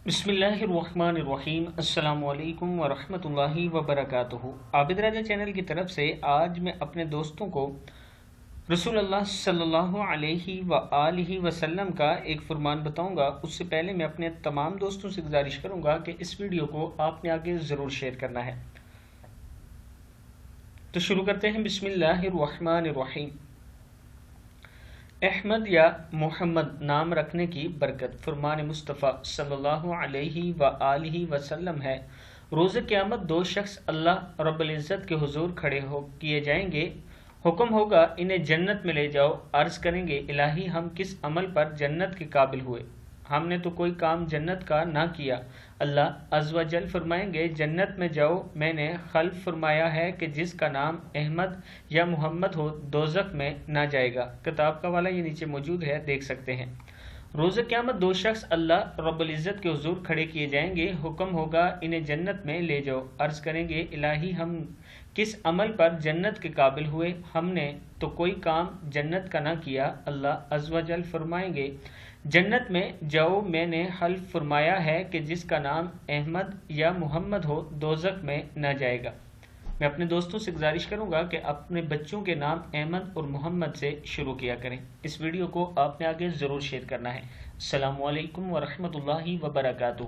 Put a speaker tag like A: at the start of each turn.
A: बिस्मिल्लाहिर्रहमानिर्रहीम। अस्सलामु अलैकुम वरहमतुल्लाहि वबरकातुहू। आबिद राजा चैनल की तरफ से आज मैं अपने दोस्तों को रसूलुल्लाह सल्लल्लाहु अलैहि व आलिहि वसल्लम का एक फरमान बताऊंगा। उससे पहले मैं अपने तमाम दोस्तों से गुजारिश करूंगा कि इस वीडियो को आपने आगे ज़रूर शेयर करना है। तो शुरू करते हैं। बिस्मिल्लाहिर्रहमानिर्रहीम। अहमद या मोहम्मद नाम रखने की बरकत। फरमान मुस्तफ़ा सल्लल्लाहु अलैहि व आलिहि वसल्लम है, रोज़ क़यामत दो शख्स अल्लाह रब्बुल इज़्ज़त के हुजूर खड़े हो किए जाएंगे। हुक्म होगा इन्हें जन्नत में ले जाओ। अर्ज़ करेंगे इलाही हम किस अमल पर जन्नत के काबिल हुए, हमने तो कोई काम जन्नत का ना किया। अल्लाह अज़्ज़ व जल फरमाएंगे जन्नत में जाओ, मैंने खल्फ़ फरमाया है कि जिसका नाम अहमद या मोहम्मद हो दोज़ख में ना जाएगा। किताब का वाला ये नीचे मौजूद है, देख सकते हैं। रोज़ क़यामत दो शख्स अल्लाह रब्बुल इज़्ज़त के हुजूर खड़े किए जाएंगे। हुक्म होगा इन्हें जन्नत में ले जाओ। अर्ज़ करेंगे इलाही हम किस अमल पर जन्नत के काबिल हुए, हमने तो कोई काम जन्नत का ना किया। अल्लाह अज़्ज़ व जल फरमाएंगे जन्नत में जाओ, मैंने हल्फ फरमाया है कि जिसका नाम अहमद या मोहम्मद हो दोज़ख में न जाएगा। मैं अपने दोस्तों से गुजारिश करूंगा कि अपने बच्चों के नाम अहमद और मोहम्मद से शुरू किया करें। इस वीडियो को आपने आगे ज़रूर शेयर करना है। अस्सलामु अलैकुम वरहमतुल्लाहि वबरकातुहू।